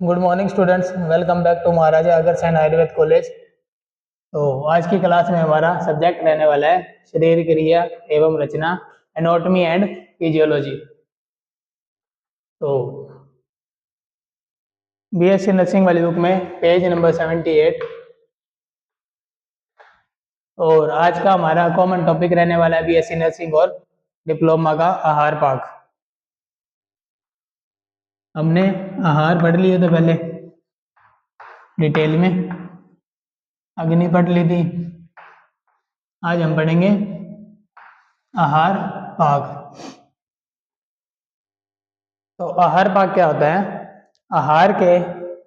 Good morning students, welcome back to Maharaja Agrasen Ayurved college. तो आज की क्लास में हमारा सब्जेक्ट रहने वाला है शरीर क्रिया एवं रचना, एनाटॉमी एंड फिजियोलॉजी। तो बीएससी नर्सिंग वाली बुक में पेज नंबर 78 और आज का हमारा कॉमन टॉपिक रहने वाला है बीएससी नर्सिंग और डिप्लोमा का आहार पाक। हमने आहार पढ़ लिए तो पहले डिटेल में, अग्नि पढ़ ली थी। आज हम पढ़ेंगे आहार पाक। तो आहार पाक क्या होता है? आहार के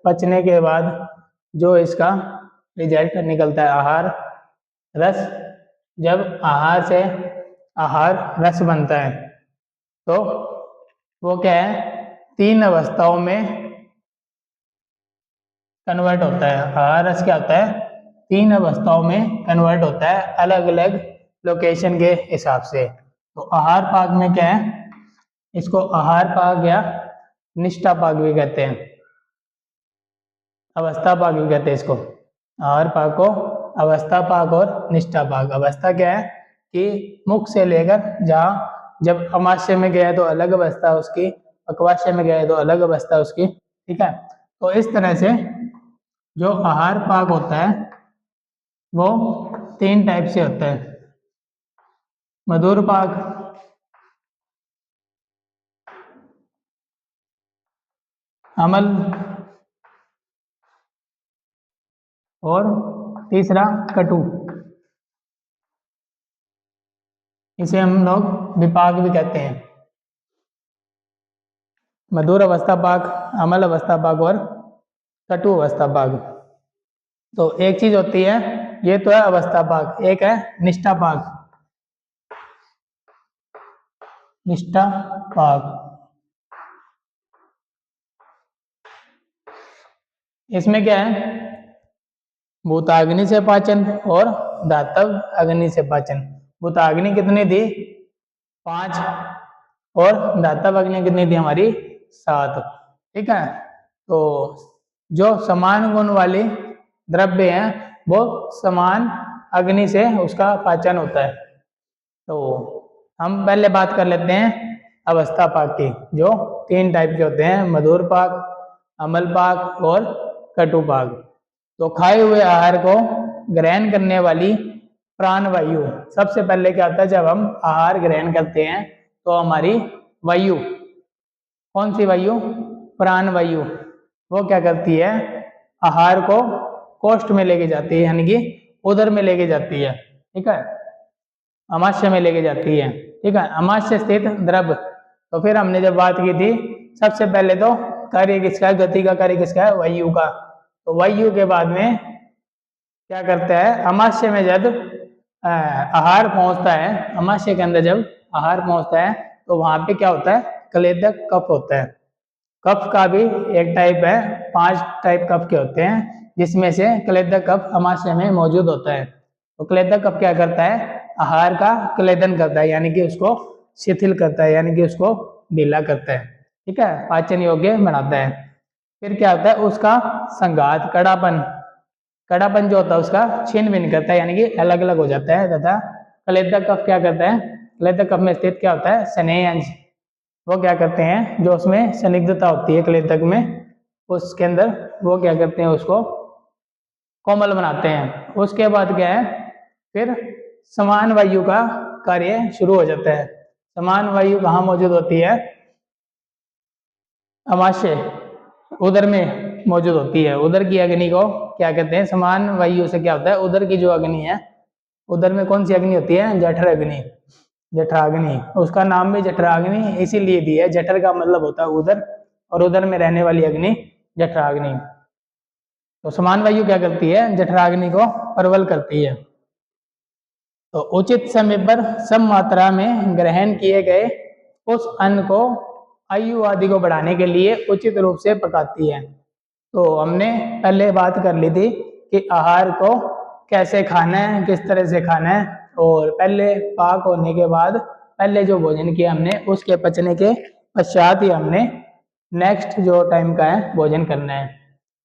पचने के बाद जो इसका रिजल्ट निकलता है, आहार रस। जब आहार से आहार रस बनता है तो वो क्या है, 3 अवस्थाओं में कन्वर्ट होता है। आहार रस क्या होता है? 3 अवस्थाओं में कन्वर्ट होता है, अलग अलग लोकेशन के हिसाब से। तो आहार पाक में क्या है, इसको आहार पाक या निष्ठा पाक भी कहते हैं, अवस्था पाक भी कहते हैं इसको। आहार पाक को अवस्था पाक और निष्ठा पाक। अवस्था क्या है कि मुख से लेकर जहाँ जब अमाशय में गया है तो अलग अवस्था उसकी, अक्वाशय में गया है तो अलग अवस्था उसकी, ठीक है। तो इस तरह से जो आहार पाक होता है वो 3 टाइप से होता है। मधुर पाक, अमल और तीसरा कटु। इसे हम लोग विपाक भी कहते हैं। मधुर अवस्था पाक, अमल अवस्था पाक और कटु अवस्था पाक। तो एक चीज होती है, ये तो है अवस्था पाक, एक है निष्ठा पाक। निष्ठा पाक इसमें क्या है, भूताग्नि से पाचन और धातव अग्नि से पाचन। भूताग्नि कितनी थी? 5 और धातव अग्नि कितनी थी हमारी? 7, ठीक है। तो जो समान गुण वाले द्रव्य हैं वो समान अग्नि से उसका पाचन होता है। तो हम पहले बात कर लेते हैं अवस्था पाक की, जो 3 टाइप के होते हैं, मधुर पाक, अमल पाक और कटु पाक। तो खाए हुए आहार को ग्रहण करने वाली प्राण वायु, सबसे पहले क्या होता है, जब हम आहार ग्रहण करते हैं तो हमारी वायु, कौन सी वायु? प्राण वायु, वो क्या करती है, आहार को कोष्ठ में लेके जाती है, यानी कि उदर में लेके जाती है, ठीक है, अमाशय में लेके जाती है, ठीक है, अमाशय स्थित द्रव। तो फिर हमने जब बात की थी, सबसे पहले तो कार्य किसका है, गति का कार्य किसका है? वायु का। तो वायु के बाद में क्या करता है, अमाशय में जब आहार पहुंचता है, अमाशय के अंदर जब आहार पहुंचता है तो वहां पे क्या होता है, क्लेदक कफ होता है। कफ का भी एक टाइप है, 5 टाइप कफ के होते हैं, जिसमें से क्लेदक कफ अमाशय में मौजूद होता है। तो क्लेदक कफ क्या करता है, आहार का क्लेदन करता है, यानी कि उसको शिथिल करता है, यानी कि उसको ढीला करता है, ठीक है, पाचन योग्य बनाता है। फिर क्या होता है, उसका संघात, कड़ापन, कड़ापन जो होता है उसका छीन भिन्न करता है, यानी कि अलग अलग हो जाता है। तथा क्लेदक कफ क्या करता है, क्लेदक कफ में स्थित क्या होता है, स्नेह अंश, वो क्या करते हैं, जो उसमें संदिग्धता होती है क्लेदक में, उसके अंदर वो क्या करते हैं, उसको कोमल बनाते हैं। उसके बाद क्या है, फिर समान वायु का कार्य शुरू हो जाता है। समान वायु कहाँ मौजूद होती है? अमाशय, उदर में मौजूद होती है। उदर की अग्नि को क्या कहते हैं, समान वायु से क्या होता है, उदर की जो अग्नि है, उदर में कौन सी अग्नि होती है? जठर अग्नि, जठराग्नि। उसका नाम भी जठराग्नि इसीलिए दिया है, जठर का मतलब होता है उदर, और उदर में रहने वाली अग्नि जठराग्नि। तो समान वायु क्या करती है, जठराग्नि को प्रबल करती है। तो उचित समय पर सम मात्रा में ग्रहण किए गए उस अन्न को आयु आदि को बढ़ाने के लिए उचित रूप से पकाती है। तो हमने पहले बात कर ली थी कि आहार को कैसे खाना है, किस तरह से खाना है, और पहले पाक होने के बाद पहले जो भोजन किया हमने, उसके पचने के पश्चात ही हमने नेक्स्ट जो टाइम का है भोजन करना है।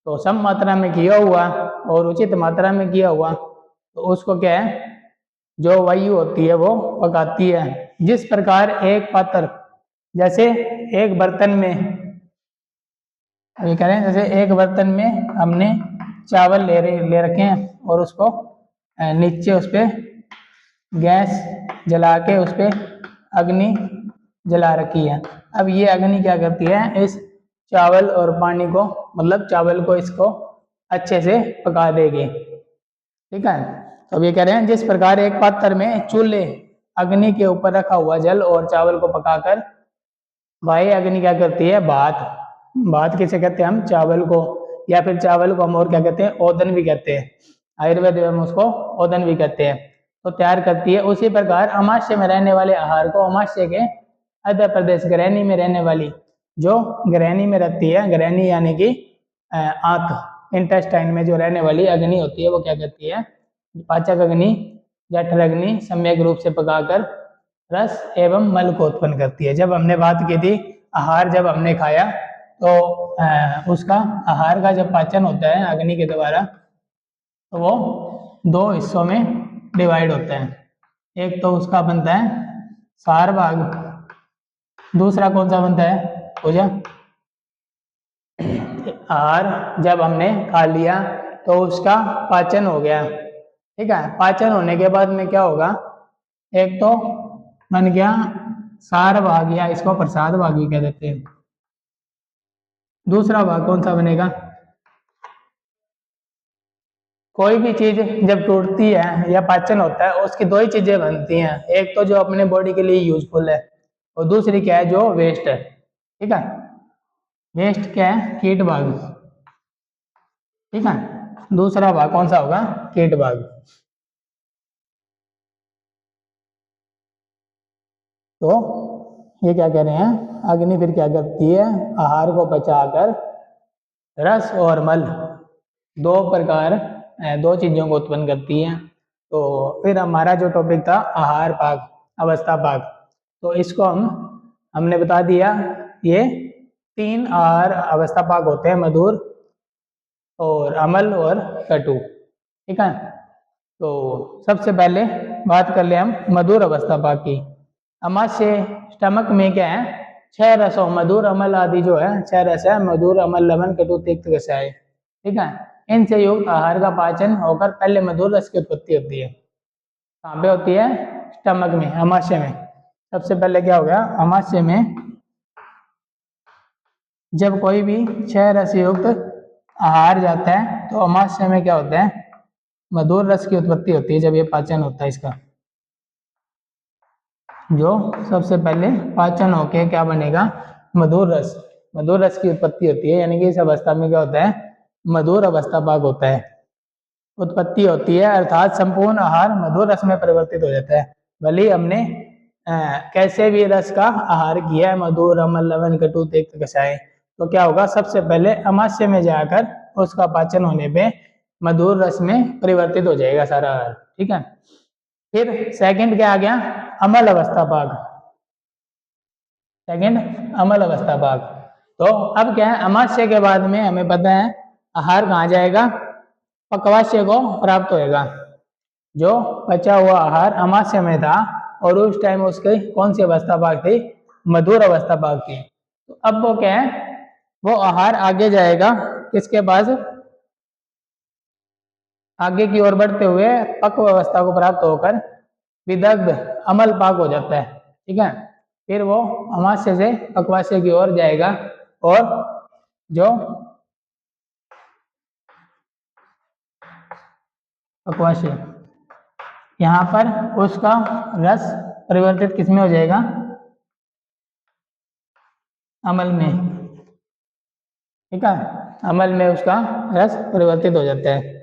तो सम मात्रा में किया हुआ और उचित मात्रा में किया हुआ, तो उसको क्या है, जो वायु होती है वो पकाती है। जिस प्रकार एक पात्र, जैसे एक बर्तन में, अभी कह रहे हैं जैसे एक बर्तन में हमने चावल ले रखे हैं और उसको नीचे उस पर गैस जला के उस पर अग्नि जला रखी है। अब ये अग्नि क्या करती है, इस चावल और पानी को, मतलब चावल को, इसको अच्छे से पका देगी। ठीक है। तो अब ये कह रहे हैं जिस प्रकार एक पात्र में चूल्हे अग्नि के ऊपर रखा हुआ जल और चावल को पकाकर वायु अग्नि क्या करती है, भात, भात किसे कहते हैं हम, चावल को, या फिर चावल को हम और क्या कहते हैं, ओदन भी कहते हैं, आयुर्वेद में हम उसको ओदन भी कहते हैं, तो तैयार करती है। उसी प्रकार अमाशय में रहने वाले आहार को अमाशय के मध्य प्रदेश गृहिणी में रहने वाली, जो गृहिणी में रहती है, गृहिणी यानी कि आंत, इंटेस्टाइन में जो रहने वाली अग्नि होती है वो क्या कहती है, पाचक अग्नि, जठर अग्नि सम्यक रूप से पकाकर रस एवं मल को उत्पन्न करती है। जब हमने बात की थी आहार, जब हमने खाया तो उसका आहार का जब पाचन होता है अग्नि के द्वारा, तो वो दो हिस्सों में डिवाइड होता है। एक तो उसका बनता है सार भाग, दूसरा कौन सा बनता है पूजा, आहार जब हमने खा लिया तो उसका पाचन हो गया। ठीक है। पाचन होने के बाद में क्या होगा, एक तो बन गया सार भाग, या इसको प्रसाद भाग भी कह देते हैं। दूसरा भाग कौन सा बनेगा, कोई भी चीज जब टूटती है या पाचन होता है उसकी दो ही चीजें बनती हैं, एक तो जो अपने बॉडी के लिए यूजफुल है और दूसरी क्या है, जो वेस्ट है। ठीक है। वेस्ट क्या है, कीट भाग। ठीक है। दूसरा भाग कौन सा होगा, कीट भाग। तो ये क्या कह रहे हैं, अग्नि फिर क्या करती है, आहार को पचाकर रस और मल, दो प्रकार, दो चीजों को उत्पन्न करती है। तो फिर हमारा जो टॉपिक था आहार पाक, अवस्था पाक, तो इसको हमने बता दिया, ये तीन आहार अवस्था पाक होते हैं, मधुर और अमल और कटु। ठीक है। तो सबसे पहले बात कर ले हम मधुर अवस्था पाक की। अमाशय स्टमक में क्या है, छह रसों, मधुर अमल आदि जो है छह रस है, मधुर अमल लवण कटु तिक्त कषाय। ठीक है। इनसे युक्त आहार का पाचन होकर पहले मधुर रस की उत्पत्ति होती है। कहाँ पे होती है, स्टमक में, अमाशय में। सबसे पहले क्या हो गया, अमाशय में जब कोई भी छह रस युक्त आहार जाता है तो अमाशय में क्या होता है, मधुर रस की उत्पत्ति होती है। जब ये पाचन होता है इसका, जो सबसे पहले पाचन होके क्या बनेगा, मधुर रस, मधुर रस की उत्पत्ति होती है। यानी कि इस अवस्था में क्या होता है, मधुर अवस्था पाक होता है, उत्पत्ति होती है, अर्थात संपूर्ण आहार मधुर रस में परिवर्तित हो जाता है। भले हमने कैसे भी रस का आहार किया है, मधुर अमल लवण कटु तिक्त कषाय, तो क्या होगा, सबसे पहले अमाशय में जाकर उसका पाचन होने पे मधुर रस में परिवर्तित हो जाएगा सारा आहार। ठीक है। फिर सेकंड क्या आ गया, अमल अवस्था पाक। सेकंड अमल अवस्था पाक। तो अब क्या है, अमाशय के बाद में हमें पता है आहार कहाँ जाएगा, पक्वाशय को प्राप्त होएगा। जो बचा हुआ आहार अमाशय में था और उस टाइम उसकी कौन सी अवस्था पाक थी, मधुर अवस्था पाक थी। तो अब वो क्या है, वो आहार आगे जाएगा किसके पास, आगे की ओर बढ़ते हुए पक्व अवस्था को प्राप्त होकर विदग्ध अमल पाक हो जाता है। ठीक है। फिर वो अमाशय से पक्वाशय की ओर जाएगा और जो पक्वाशय, यहाँ पर उसका रस परिवर्तित किसमें हो जाएगा, अमल में। ठीक है। अमल में उसका रस परिवर्तित हो जाता है।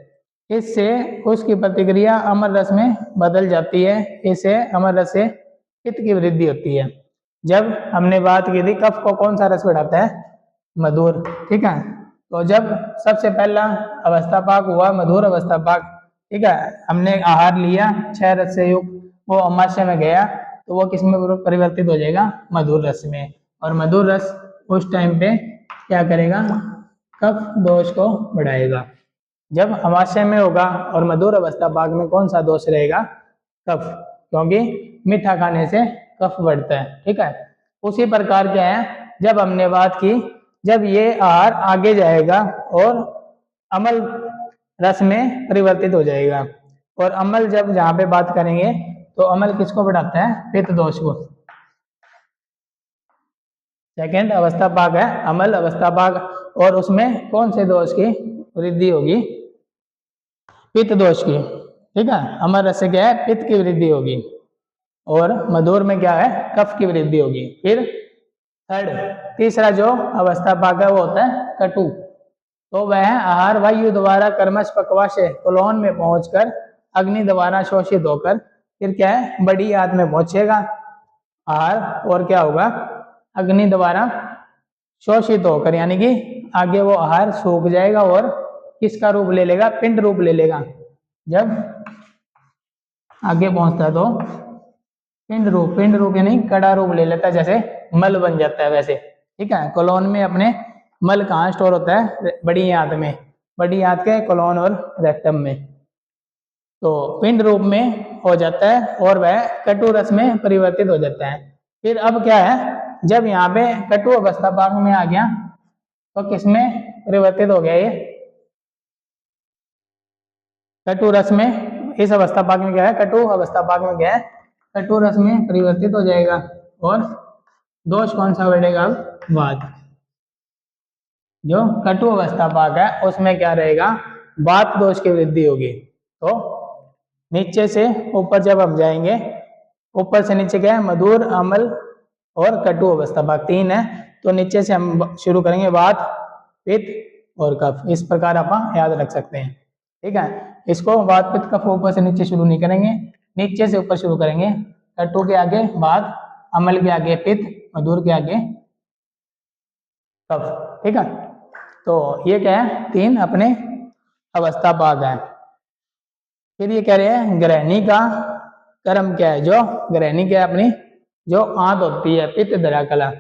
इससे उसकी प्रतिक्रिया अमर रस में बदल जाती है। इससे अमर रस से पित्त की वृद्धि होती है। जब हमने बात की थी कफ को कौन सा रस बढ़ाता है, मधुर। ठीक है। तो जब सबसे पहला अवस्था पाक हुआ मधुर अवस्था पाक, ठीक है, हमने आहार लिया छह रस से युक्त, वो अमाशय में गया तो वो किस में परिवर्तित हो जाएगा, मधुर रस में। और मधुर रस उस टाइम पे क्या करेगा, कफ दोष को बढ़ाएगा। जब अमाशय में होगा और मधुर अवस्था भाग में कौन सा दोष रहेगा, कफ, क्योंकि मीठा खाने से कफ बढ़ता है। ठीक है, उसी प्रकार क्या है, जब हमने बात की, जब ये आहार आगे जाएगा और अम्ल रस में परिवर्तित हो जाएगा, और अम्ल जब जहाँ पे बात करेंगे तो अम्ल किसको बढ़ाता है, पित्त दोष को। सेकेंड अवस्था भाग है अम्ल अवस्था भाग, और उसमें कौन से दोष की वृद्धि होगी, पित्त दोष की। ठीक है, अम्ल रस से क्या है, पित्त की वृद्धि होगी, और मधुर में क्या है, कफ की वृद्धि होगी। फिर थर्ड तीसरा जो अवस्था भाग है वो होता है कटु। तो वह आहार वायु द्वारा कर्मश पक्वाशय कोलोन में पहुंचकर अग्नि द्वारा शोषित होकर फिर क्या है, बड़ी आंत में पहुंचेगा आहार, और क्या होगा, अग्नि द्वारा शोषित होकर, यानी कि आगे वो आहार सूख जाएगा और किसका रूप ले लेगा, पिंड रूप ले लेगा। जब आगे पहुंचता है तो पिंड रूप यानी कड़ा रूप ले लेता है, जैसे मल बन जाता है वैसे। ठीक है, कोलोन में अपने मल कहाँ स्टोर होता है, बड़ी आंत में, बड़ी आंत के कोलोन और रेक्टम में। तो पिंड रूप में हो जाता है और वह कटु रस में परिवर्तित हो जाता है। फिर अब क्या है, जब यहाँ पे कटु अवस्था भाग में आ गया तो किसमें परिवर्तित हो गया, ये कटु रस में। इस अवस्था भाग में क्या है, कटु अवस्था भाग में क्या है, कटु रस में परिवर्तित हो जाएगा, और दोष कौन सा बढ़ेगा, अब वात। जो कटु अवस्था भाग है उसमें क्या रहेगा, वात दोष की वृद्धि होगी। तो नीचे से ऊपर जब हम जाएंगे, ऊपर से नीचे क्या है, मधुर अम्ल और कटु अवस्था भाग तीन है। तो नीचे से हम शुरू करेंगे, वात पित्त और कफ, इस प्रकार आप याद रख सकते हैं। ठीक है, इसको वात पित्त कफ ऊपर से नीचे शुरू नहीं करेंगे, नीचे से ऊपर शुरू करेंगे। कटु के आगे वात, अम्ल के आगे पित्त, मधुर के आगे कफ। ठीक है, तो ये क्या है, तीन अपने अवस्था भाग है। फिर ये कह रहे हैं ग्रहणी का कर्म क्या है, जो ग्रहणी क्या है, अपनी जो आंत होती है पित्त धरा कला,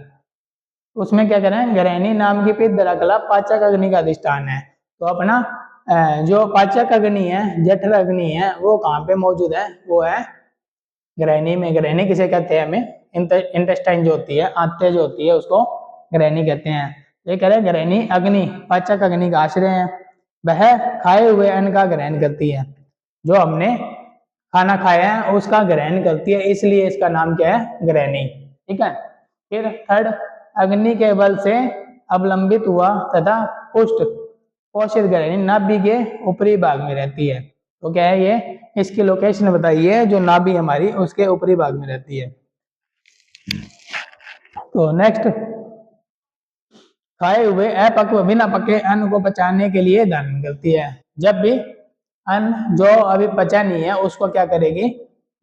उसमें क्या करें, ग्रहणी नाम की पित्त धरा कला पाचक अग्नि का अधिष्ठान है। तो अपना जो पाचक अग्नि है, जठर अग्नि है, वो कहाँ पे मौजूद है, वो है ग्रहणी में। ग्रहणी किसे कहते हैं, हमें इंटेस्टाइन जो होती है, आंतें जो होती है, उसको ग्रहणी कहते हैं। ये कह रहे ग्रहणी अग्नि पाचक अग्नि का आश्रय है, वह खाए हुए अन्न का ग्रहण करती है। जो हमने खाना खाया है उसका ग्रहण करती है, इसलिए इसका नाम क्या है, ग्रहणी। ठीक है, फिर थर्ड अग्नि के बल से अवलंबित हुआ तथा पुष्ट पोषित ग्रहणी नाभि के ऊपरी भाग में रहती है। तो क्या है, ये इसकी लोकेशन बताइए, जो नाभि हमारी उसके ऊपरी भाग में रहती है। तो नेक्स्ट, खाए हुए अपक्व बिना पके अन्न को पचाने के लिए धारण करती है। जब भी अन्न जो अभी पचा नहीं है उसको क्या करेगी,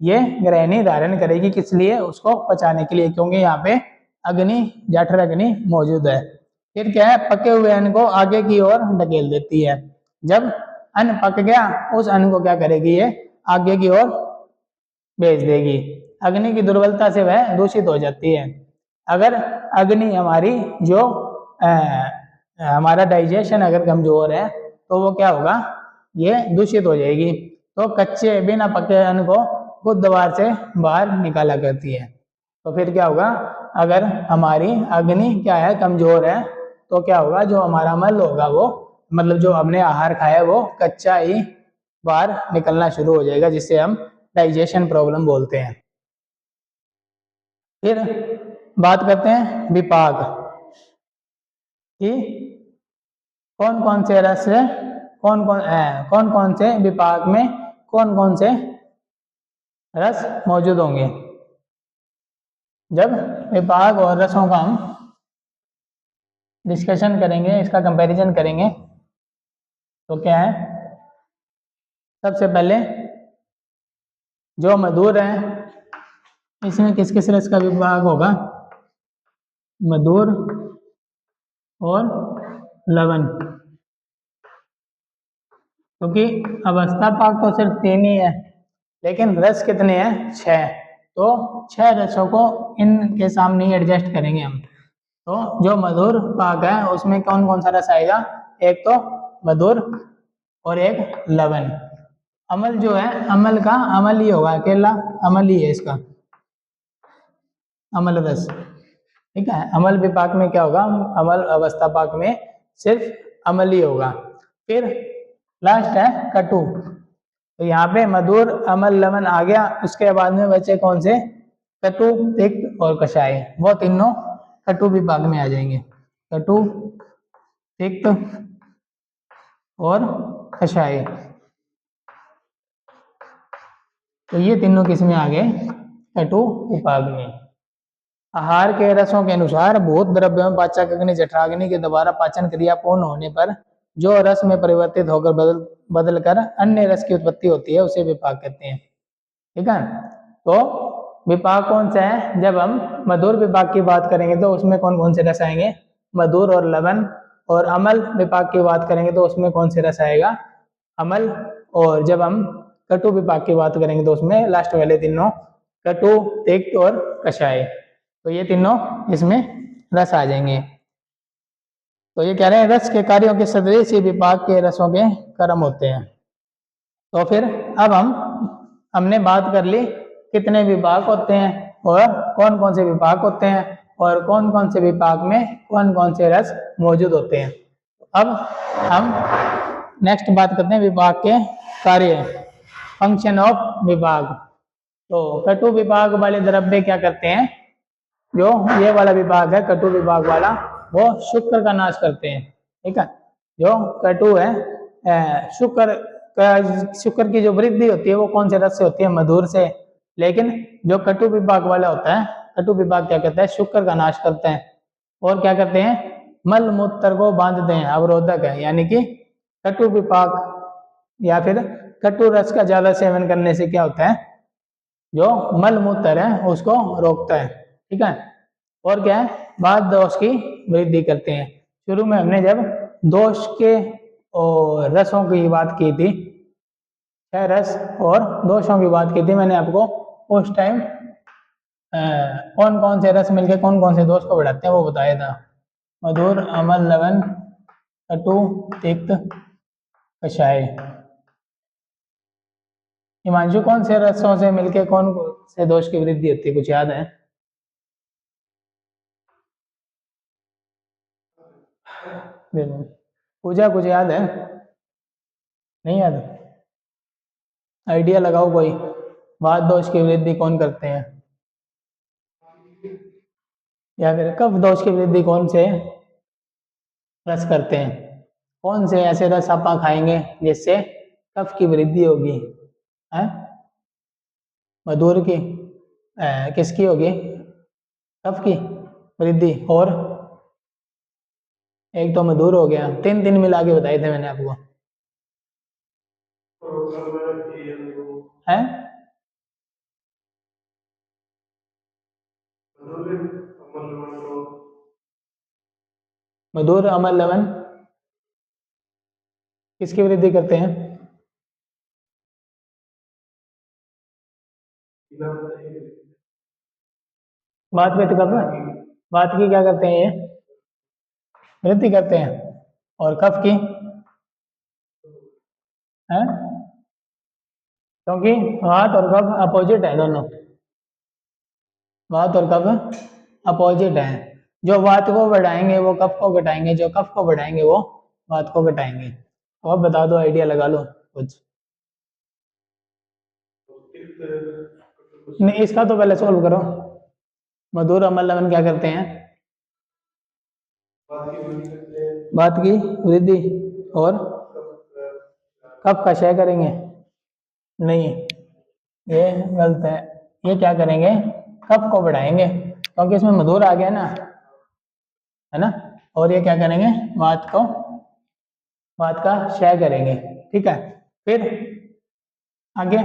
ये ग्रहणी धारण करेगी, किस लिए, उसको पचाने के लिए, क्योंकि यहाँ पे अग्नि जठर अग्नि मौजूद है। फिर क्या है, पके हुए अन्न को आगे की ओर ढकेल देती है। जब अन्न पक गया उस अन्न को क्या करेगी, ये आगे की ओर भेज देगी। अग्नि की दुर्बलता से वह दूषित हो जाती है। अगर अग्नि हमारी जो हमारा डाइजेशन अगर कमजोर है तो वो क्या होगा, ये दूषित हो जाएगी। तो कच्चे बिना पके अन्न को खुद द्वार से बाहर निकाला करती है। तो फिर क्या होगा, अगर हमारी अग्नि क्या है, कमजोर है, तो क्या होगा, जो हमारा मल होगा वो, मतलब जो हमने आहार खाया है वो कच्चा ही बाहर निकलना शुरू हो जाएगा, जिससे हम डाइजेशन प्रॉब्लम बोलते हैं। फिर बात करते हैं विपाक कि कौन कौन से रस है, कौन कौन से विपाक में कौन कौन से रस मौजूद होंगे। जब विपाक और रसों का हम डिस्कशन करेंगे, इसका कंपैरिजन करेंगे, तो क्या है, सबसे पहले जो मधुर है, इसमें किस किस रस का विभाग होगा, मधुर और लवण। क्योंकि अवस्था पाक तो सिर्फ तीन ही है, लेकिन रस कितने हैं, 6। तो 6 रसों को इनके सामने ही एडजस्ट करेंगे हम। तो जो मधुर पाक है उसमें कौन कौन सा रस आएगा, एक तो मधुर और एक लवण। अमल जो है, अमल का अमल ही होगा, अकेला अमल ही है इसका, अमल रस। ठीक है, अमल विपाक में क्या होगा, अमल अवस्था पाक में सिर्फ अमल ही होगा। फिर लास्ट है कटु। तो यहाँ पे मधुर अमल लवण आ गया, उसके बाद में बचे कौन से, कटु तिक्त और कषाय, वो तीनों कटु विभाग में आ जाएंगे। कटु तिक्त और कषाय, तो ये तीनों किस में आ गए, कटु विभाग में। आहार के रसों के अनुसार भूत द्रव्यों में पाचक अग्नि जठराग्नि के द्वारा पाचन क्रिया पूर्ण होने पर जो रस में परिवर्तित होकर बदल कर अन्य रस की उत्पत्ति होती है उसे विपाक कहते हैं। ठीक है, तो विपाक कौन सा है, जब हम मधुर विपाक की बात करेंगे तो उसमें कौन कौन से रस आएंगे, मधुर और लवण। और अमल विपाक की बात करेंगे तो उसमें कौन से रस आएगा, अमल। और जब हम कटु विपाक की बात करेंगे तो उसमें लास्ट वाले तीनों, कटु तिक्त और कषाय, तो ये तीनों इसमें रस आ जाएंगे। तो ये कह रहे हैं रस के कार्यों के सदृश ही विपाक के रसों के कर्म होते हैं। तो फिर अब हमने बात कर ली कितने विभाग होते हैं और कौन कौन से विभाग होते हैं और कौन कौन से विभाग में कौन कौन से रस मौजूद होते हैं। अब हम नेक्स्ट बात करते हैं विभाग के कार्य, फंक्शन ऑफ विभाग। तो कटु विभाग वाले द्रव्य क्या करते हैं, जो ये वाला विभाग है कटु विभाग वाला, वो शुक्र का नाश करते हैं। ठीक है, जो कटु है, शुक्र की जो वृद्धि होती है वो कौन से रस से होती है, मधुर से। लेकिन जो कटु विभाग वाला होता है, कटु विभाग क्या करता है, शुक्र का नाश करते हैं। और क्या करते हैं, मल मूत्र को बांधते हैं, अवरोधक है, यानी कि कटु विपाक या फिर कटु रस का ज्यादा सेवन करने से क्या होता है, जो मल मूत्र है उसको रोकता है। ठीक है, और क्या है, बाद दोष की वृद्धि करते हैं। शुरू में हमने जब दोष के और रसों की बात की थी, छह रस और दोषों की बात की थी, मैंने आपको उस टाइम कौन कौन से रस मिलके कौन कौन से दोष को बढ़ाते हैं वो बताया था, मधुर अमल लवण कटु तिक्त कषाय। हिमांशु, कौन से रसों से मिलके कौन से दोष की वृद्धि होती है, कुछ याद है? पूजा, कुछ याद है? नहीं याद? आइडिया लगाओ कोई, वात दोष की वृद्धि कौन करते हैं, या फिर कफ दोष की वृद्धि कौन से रस करते हैं, कौन से ऐसे रस आप खाएंगे जिससे कफ की वृद्धि होगी, है मधुर की, किसकी होगी, कफ की वृद्धि, और एक तो मधुर हो गया, तीन तीन मिला के बताए थे मैंने आपको, है मधुर अमल लवण किसकी वृद्धि करते हैं, बात पे तो कब, बात की क्या करते हैं, ये वृद्धि करते हैं, और कफ की है, क्योंकि वात और कफ अपोजिट है दोनों, वात और कफ अपोजिट है, जो वात को बढ़ाएंगे वो कफ को घटाएंगे, जो कफ को बढ़ाएंगे वो वात को घटाएंगे। तो अब बता दो, आइडिया लगा लो कुछ। नहीं, इसका तो पहले सॉल्व करो, मधुर अमल लवण क्या करते हैं, बात की वृद्धि और कब का क्षय करेंगे, नहीं ये गलत है, ये क्या करेंगे, कब को बढ़ाएंगे क्योंकि इसमें मधुर आ गया ना, है ना, और ये क्या करेंगे, वात को, वात का क्षय करेंगे। ठीक है, फिर आगे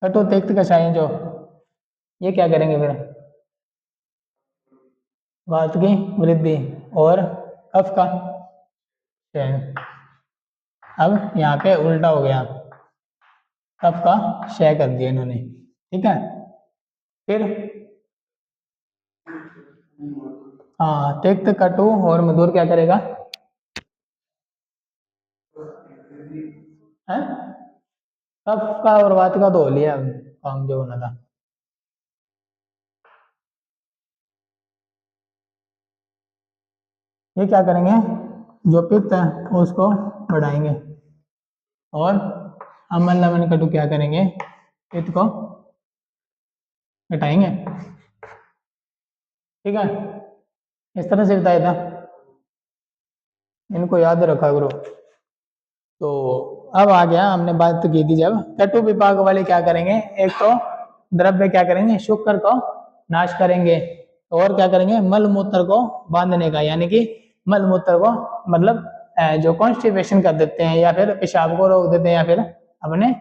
कटु तिक्त कषाय, जो ये क्या करेंगे, फिर वात की वृद्धि और कफ का क्षय। अब यहाँ पे उल्टा हो गया, कफ का क्षय कर दिया इन्होंने। ठीक है, फिर हाँ, तिक्त कटु और मधुर क्या करेगा है? कफ का और वात का तो हो लिया काम जो होना था। ये क्या करेंगे, जो पित्त है उसको बढ़ाएंगे और अम्ल लवण कटु क्या करेंगे, पित्त को घटाएंगे। ठीक है, इस तरह से बताया था, इनको याद रखा करो। तो अब आ गया, हमने बात की थी जब कटु विपाक वाले क्या करेंगे, एक तो द्रव्य क्या करेंगे, शुक्र को नाश करेंगे और क्या करेंगे, मल मूत्र को बांधने का, यानी कि मल मूत्र को मतलब जो कॉन्स्टिपेशन कर देते हैं या फिर पेशाब को रोक देते हैं या फिर अपने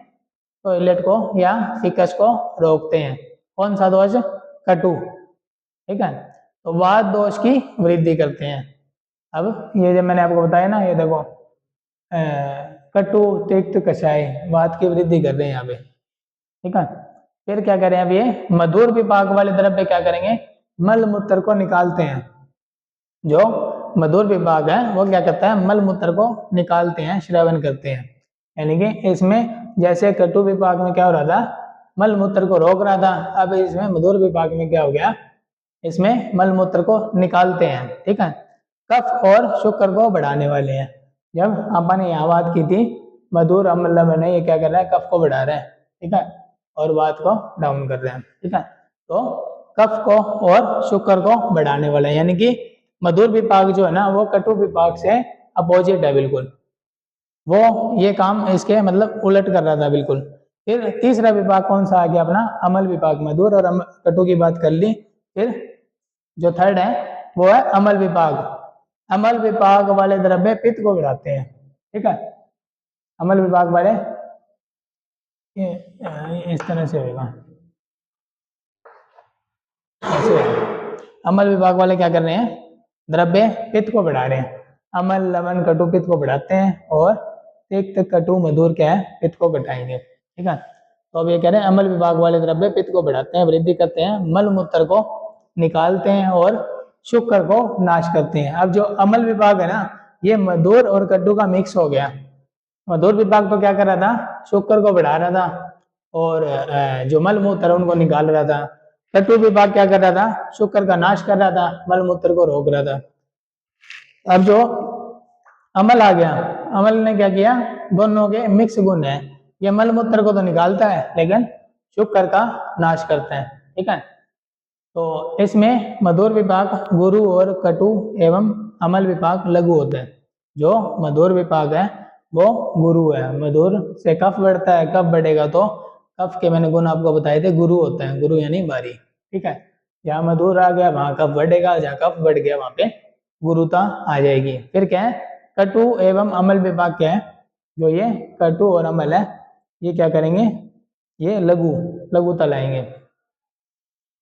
टॉयलेट को या फिकस को रोकते हैं। कौन सा दोष, कटु। ठीक है, तो वात दोष की वृद्धि करते हैं। अब ये जो मैंने आपको बताया ना, ये देखो कटु तिक्त कषाय वात की वृद्धि कर रहे हैं यहाँ पे। ठीक है, फिर क्या करें, अब ये मधुर विपाक वाले द्रव्य क्या करेंगे, मल मूत्र को निकालते हैं। जो मधुर विभाग है वो क्या करता है, मल मूत्र को निकालते हैं, श्रवण करते हैं। यानी कि इसमें जैसे कटु विभाग में क्या हो रहा था, मल मूत्र को रोक रहा था, अब इसमें मधुर विभाग में क्या हो गया, इसमें मल मूत्र को निकालते हैं। ठीक है, कफ और शुक्र को बढ़ाने वाले हैं। जब अपन ने यहाँ बात की थी मधुर अम्ल लवण है, ये क्या कर रहा है, कफ को बढ़ा रहा है। ठीक है, और वात को डाउन कर रहे हैं। ठीक है, तो कफ को और शुक्र को बढ़ाने वाला है, यानी कि मधुर विपाक जो है ना वो कटु विपाक से अपोजिट है बिल्कुल, वो ये काम इसके मतलब उलट कर रहा था बिल्कुल। फिर तीसरा विभाग कौन सा आ गया अपना, अमल विभाग। मधुर और कटु की बात कर ली, फिर जो थर्ड है वो है अमल विभाग। अमल विभाग वाले द्रव्य पित्त को बढ़ाते हैं। ठीक है, अमल विभाग वाले ये इस तरह से होगा, ऐसे अमल विभाग वाले क्या कर रहे हैं, द्रव्य पित्त को बढ़ा रहे हैं। अमल लवण कटु पित्त को बढ़ाते हैं और तिक्त कटु मधुर क्या है, पित्त को घटाएंगे। ठीक है, तो अब ये कह रहे हैं अमल विभाग वाले द्रव्य पित्त को बढ़ाते हैं, वृद्धि करते हैं, मल मूत्र को निकालते हैं और शुक्र को नाश करते हैं। अब जो अमल विभाग है ना, ये मधुर और कटु का मिक्स हो गया। मधुर विभाग तो क्या कर रहा था, शुक्र को बढ़ा रहा था और जो मल मूत्र उनको निकाल रहा था। कटु विभाग क्या कर रहा था, शुक्र का नाश कर रहा था, मल मूत्र को रोक रहा था। अब जो अमल आ गया, अमल ने क्या किया, दोनों के मिक्स गुण है, ये मल मूत्र को तो निकालता है लेकिन शुक्र का नाश करता है। ठीक है, तो इसमें मधुर विभाग गुरु और कटु एवं अमल विभाग लघु होते हैं। जो मधुर विभाग है वो गुरु है, मधुर से कफ बढ़ता है, कफ बढ़ेगा तो कफ के मैंने गुण आपको बताए थे, गुरु होता है, गुरु यानी भारी। ठीक है, जहाँ मधुर आ गया वहां कफ बढ़ेगा, जहाँ कफ बढ़ गया वहां पे गुरुता आ जाएगी। फिर क्या है, कटु एवं अमल विभाग क्या है, जो ये कटु और अमल है ये क्या करेंगे, ये लघु लघुता लाएंगे।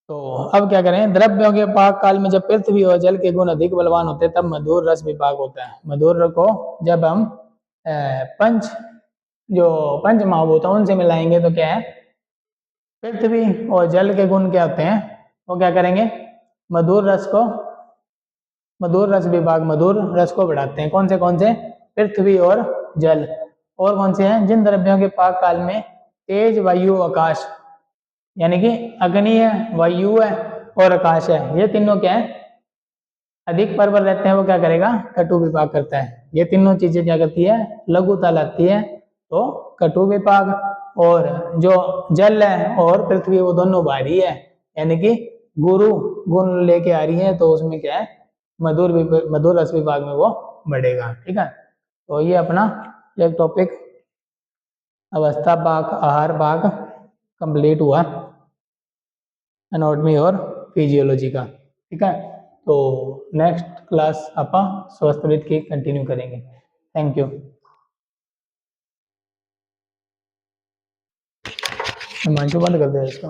तो अब क्या करें, द्रव्यों के पाक काल में जब पृथ्वी और जल के गुण अधिक बलवान होते हैं तब मधुर रस विभाग होता है। मधुर को जब हम पंच जो पंच महाभूत है उनसे मिलाएंगे तो क्या है, पृथ्वी और जल के गुण क्या होते हैं, वो क्या करेंगे, मधुर रस को, मधुर रस विभाग मधुर रस को बढ़ाते हैं। कौन से, पृथ्वी और जल। और कौन से हैं, जिन द्रव्यों के पाक काल में तेज वायु आकाश, यानी कि अग्नि है, वायु है और आकाश है, ये तीनों क्या है, अधिक प्रबल रहते हैं, वो क्या करेगा, कटु विपाक करता है। ये तीनों चीजें क्या करती है, लघुता लाती है, तो कटु विपाक। और जो जल है और पृथ्वी वो दोनों भारी है, यानी कि गुरु गुण लेके आ रही है, तो उसमें क्या है, मधुर रस विभाग में वो बढ़ेगा। ठीक है, तो ये अपना एक टॉपिक अवस्था भाग आहार भाग कंप्लीट हुआ, एनाटॉमी और फिजियोलॉजी का। ठीक है, तो नेक्स्ट क्लास अपन स्वास्थ्यविद की कंटिन्यू करेंगे। Thank you. हिमांशु बंद कर दे इसको।